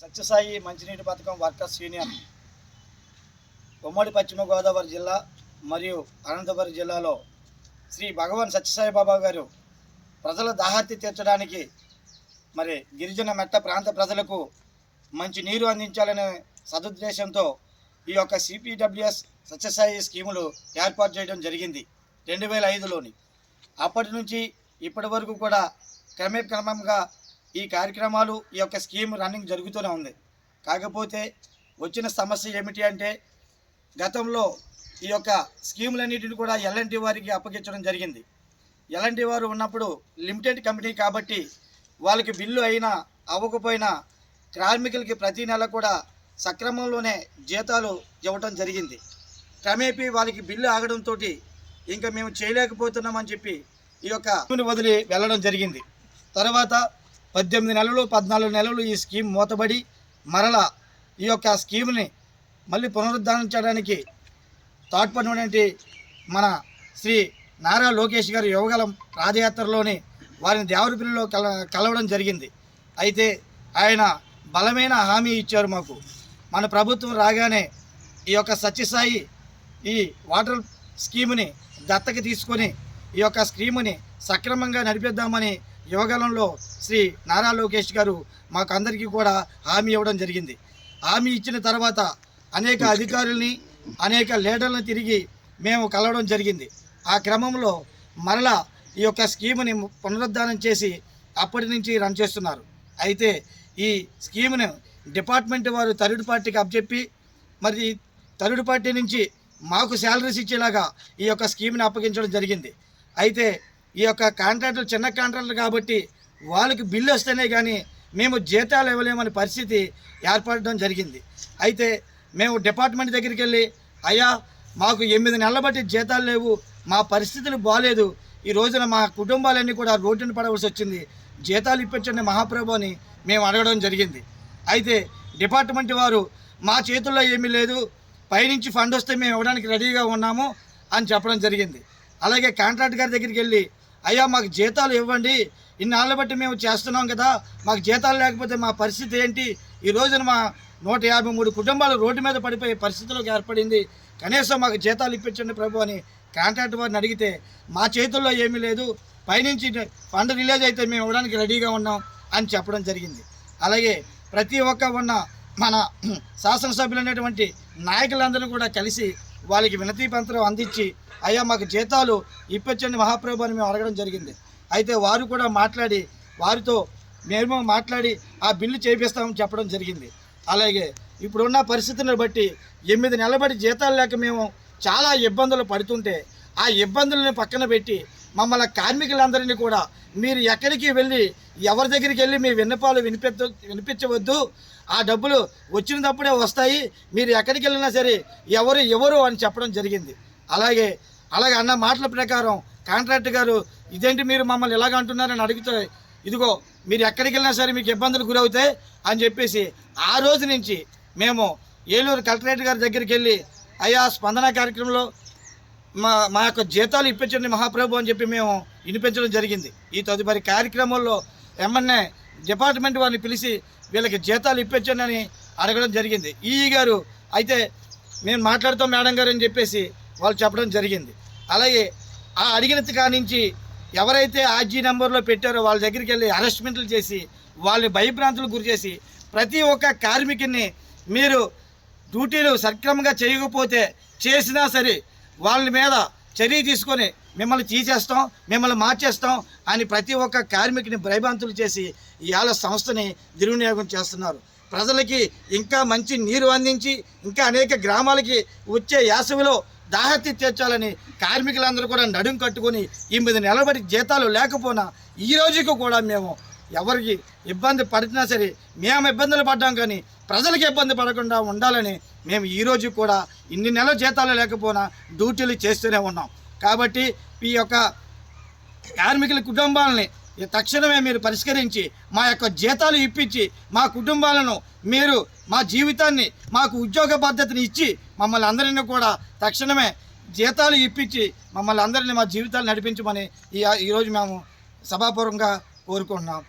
సత్యసాయి మంచినీటి పథకం workers union ఉమ్మడి పశ్చిమ గోదావరి జిల్లా మరియు అనంతపురం జిల్లాలో శ్రీ భగవాన్ సత్యసాయి బాబా గారు ప్రజల దాహార్తి తీర్చడానికి మరి గిరిజన మెట్ట ప్రాంత ప్రజలకు మంచి నీరు అందించాలనే సదుద్దేశంతో ఈ యొక్క సిపిడబ్ల్యూఎస్ సత్యసాయి స్కీములు ఏర్పాటు చేయడం జరిగింది 2005లోని. అప్పటి నుంచి ఇప్పటి వరకు కూడా క్రమంగా ఈ కార్యక్రమాలు ఈ యొక్క స్కీమ్ రన్నింగ్ జరుగుతూనే ఉంది. కాకపోతే వచ్చిన సమస్య ఏమిటి అంటే గతంలో ఈ యొక్క స్కీములన్నిటిని కూడా ఎల్ఎన్టీ వారికి అప్పగించడం జరిగింది. ఎల్ఎన్టీ వారు ఉన్నప్పుడు లిమిటెడ్ కంపెనీ కాబట్టి వాళ్ళకి బిల్లు అయినా అవ్వకపోయినా కార్మికులకి ప్రతి నెల కూడా సక్రమంలోనే జీతాలు ఇవ్వటం జరిగింది. క్రమేపీ వాళ్ళకి బిల్లు ఆగడంతో ఇంకా మేము చేయలేకపోతున్నామని చెప్పి ఈ యొక్క స్కీమ్ని వదిలి వెళ్ళడం జరిగింది. తర్వాత 18 నెలలు 14 నెలలు ఈ స్కీమ్ మూతబడి మరలా ఈ యొక్క స్కీమ్ని మళ్ళీ పునరుద్ధరించడానికి తోడ్పడినటువంటి మన శ్రీ నారా లోకేష్ గారి యువగలం పాదయాత్రలోని వారిని దేవరపల్లిలో కలవడం జరిగింది. అయితే ఆయన బలమైన హామీ ఇచ్చారు మాకు. మన ప్రభుత్వం రాగానే ఈ యొక్క సత్యసాయి ఈ వాటర్ స్కీమ్ని దత్తకి తీసుకొని ఈ యొక్క స్కీమ్ని సక్రమంగా నడిపిద్దామని యువగలంలో శ్రీ నారా లోకేష్ గారు మాకు అందరికీ కూడా హామీ ఇవ్వడం జరిగింది. హామీ ఇచ్చిన తర్వాత అనేక అధికారుల్ని అనేక లీడర్లను తిరిగి మేము కలవడం జరిగింది. ఆ క్రమంలో మరలా ఈ యొక్క స్కీమ్ని పునరుద్ధరణ చేసి అప్పటి నుంచి రన్ చేస్తున్నారు. అయితే ఈ స్కీమ్ను డిపార్ట్మెంట్ వారు థర్డ్ పార్టీకి అప్పచెప్పి మరి థర్డ్ పార్టీ నుంచి మాకు శాలరీస్ ఇచ్చేలాగా ఈ యొక్క స్కీమ్ని అప్పగించడం జరిగింది. అయితే ఈ యొక్క కాంట్రాక్టులు చిన్న కాంట్రాక్టులు కాబట్టి వాళ్ళకి బిల్లు వస్తేనే కానీ మేము జీతాలు ఇవ్వలేమనే పరిస్థితి ఏర్పడడం జరిగింది. అయితే మేము డిపార్ట్మెంట్ దగ్గరికి వెళ్ళి అయ్యా మాకు 8 నెలల బట్టి జీతాలు లేవు, మా పరిస్థితులు బాగాలేదు, ఈ రోజున మా కుటుంబాలన్నీ కూడా రోడ్డున పడవలసి వచ్చింది, జీతాలు ఇప్పించండి మహాప్రభు అని మేము అడగడం జరిగింది. అయితే డిపార్ట్మెంట్ వారు మా చేతుల్లో ఏమీ లేదు, పైనుంచి ఫండ్ వస్తే మేము ఇవ్వడానికి రెడీగా ఉన్నాము అని చెప్పడం జరిగింది. అలాగే కాంట్రాక్ట్ గారి దగ్గరికి వెళ్ళి అయ్యా మాకు జీతాలు ఇవ్వండి, ఇన్నాళ్ళ బట్టి మేము చేస్తున్నాం కదా, మాకు జీతాలు లేకపోతే మా పరిస్థితి ఏంటి, ఈ రోజున మా 153 కుటుంబాలు రోడ్డు మీద పడిపోయే పరిస్థితులకు ఏర్పడింది, కనీసం మాకు జీతాలు ఇప్పించండి ప్రభు అని కాంట్రాక్ట్ వారిని అడిగితే మా చేతుల్లో ఏమీ లేదు, పైనుంచి ఫండ్ రిలీజ్ అయితే మేము ఇవ్వడానికి రెడీగా ఉన్నాం అని చెప్పడం జరిగింది. అలాగే ప్రతి ఒక్క ఉన్న మన శాసనసభ్యులు అనేటువంటి నాయకులందరూ కూడా కలిసి వాళ్ళకి వినతి పత్రం అందించి అయ్యా మాకు జీతాలు ఇప్పించండి మహాప్రభు అని మేము అడగడం జరిగింది. అయితే వారు కూడా వారితో మేము మాట్లాడి ఆ బిల్లు చేపిస్తామని చెప్పడం జరిగింది. అలాగే ఇప్పుడున్న పరిస్థితులను బట్టి 8 నెలల బట్టి జీతాలు లేక మేము చాలా ఇబ్బందులు పడుతుంటే ఆ ఇబ్బందులను పక్కన పెట్టి మమ్మల్ని కార్మికులందరినీ కూడా మీరు ఎక్కడికి వెళ్ళి ఎవరి దగ్గరికి వెళ్ళి మీ విన్నపాలు వినిపించవద్దు, ఆ డబ్బులు వచ్చినప్పుడే వస్తాయి, మీరు ఎక్కడికి వెళ్ళినా సరే ఎవరు అని చెప్పడం జరిగింది. అలాగే అన్న మాటల ప్రకారం కాంట్రాక్ట్ గారు ఇదేంటి మీరు మమ్మల్ని ఇలాగ అంటున్నారని అడిగితే ఇదిగో మీరు ఎక్కడికి వెళ్ళినా సరే మీకు ఇబ్బందులు గురవుతాయి అని చెప్పేసి ఆ రోజు నుంచి మేము ఏలూరు కలెక్టరేట్ గారి దగ్గరికి వెళ్ళి అయ్యా స్పందన కార్యక్రమంలో మా యొక్క జీతాలు ఇప్పించండి మహాప్రభు అని చెప్పి మేము వినిపించడం జరిగింది. ఈ తదుపరి కార్యక్రమంలో ఎమ్మెల్యే డిపార్ట్మెంట్ వారిని పిలిచి వీళ్ళకి జీతాలు ఇప్పించండి అని అడగడం జరిగింది. ఈఈ గారు అయితే మేము మాట్లాడుతాం మేడం గారు అని చెప్పేసి వాళ్ళు చెప్పడం జరిగింది. అలాగే ఆ అడిగిన కానించి ఎవరైతే ఆర్జీ నెంబర్లో పెట్టారో వాళ్ళ దగ్గరికి వెళ్ళి అరెస్ట్మెంట్లు చేసి వాళ్ళని భయభ్రాంతులకు గురి చేసి ప్రతి ఒక్క కార్మికుడిని మీరు డ్యూటీలు సక్రమంగా చేయకపోతే చేసినా సరే వాళ్ళ మీద చర్య తీసుకొని మిమ్మల్ని తీసేస్తాం, మిమ్మల్ని మార్చేస్తాం అని ప్రతి ఒక్క కార్మికుని భయభ్రాంతులు చేసి ఇవాళ సంస్థని దుర్వినియోగం చేస్తున్నారు. ప్రజలకి ఇంకా మంచి నీరు అందించి ఇంకా అనేక గ్రామాలకి వచ్చే యాసవిలో దాహర్తి తీర్చాలని కార్మికులందరూ కూడా నడుం కట్టుకొని 8 నెలల బట్టి జీతాలు లేకపోయినా ఈ రోజుకు కూడా మేము ఎవరికి ఇబ్బంది పడినా సరే మేము ఇబ్బందులు పడ్డాం కానీ ప్రజలకు ఇబ్బంది పడకుండా ఉండాలని మేము ఈరోజు కూడా ఇన్ని నెలల జీతాలు లేకపోయినా డ్యూటీలు చేస్తూనే ఉన్నాం. కాబట్టి ఈ యొక్క కార్మికుల కుటుంబాలని తక్షణమే మీరు పరిష్కరించి మా యొక్క జీతాలు ఇప్పించి మా కుటుంబాలను మీరు మా జీవితాన్ని మాకు ఉద్యోగ పద్ధతిని ఇచ్చి మమ్మల్ని అందరినీ కూడా తక్షణమే జీతాలు ఇప్పించి మమ్మల్ని అందరినీ మా జీవితాలు నడిపించమని ఈరోజు మేము సభాపూర్వకంగా కోరుకుంటున్నాం.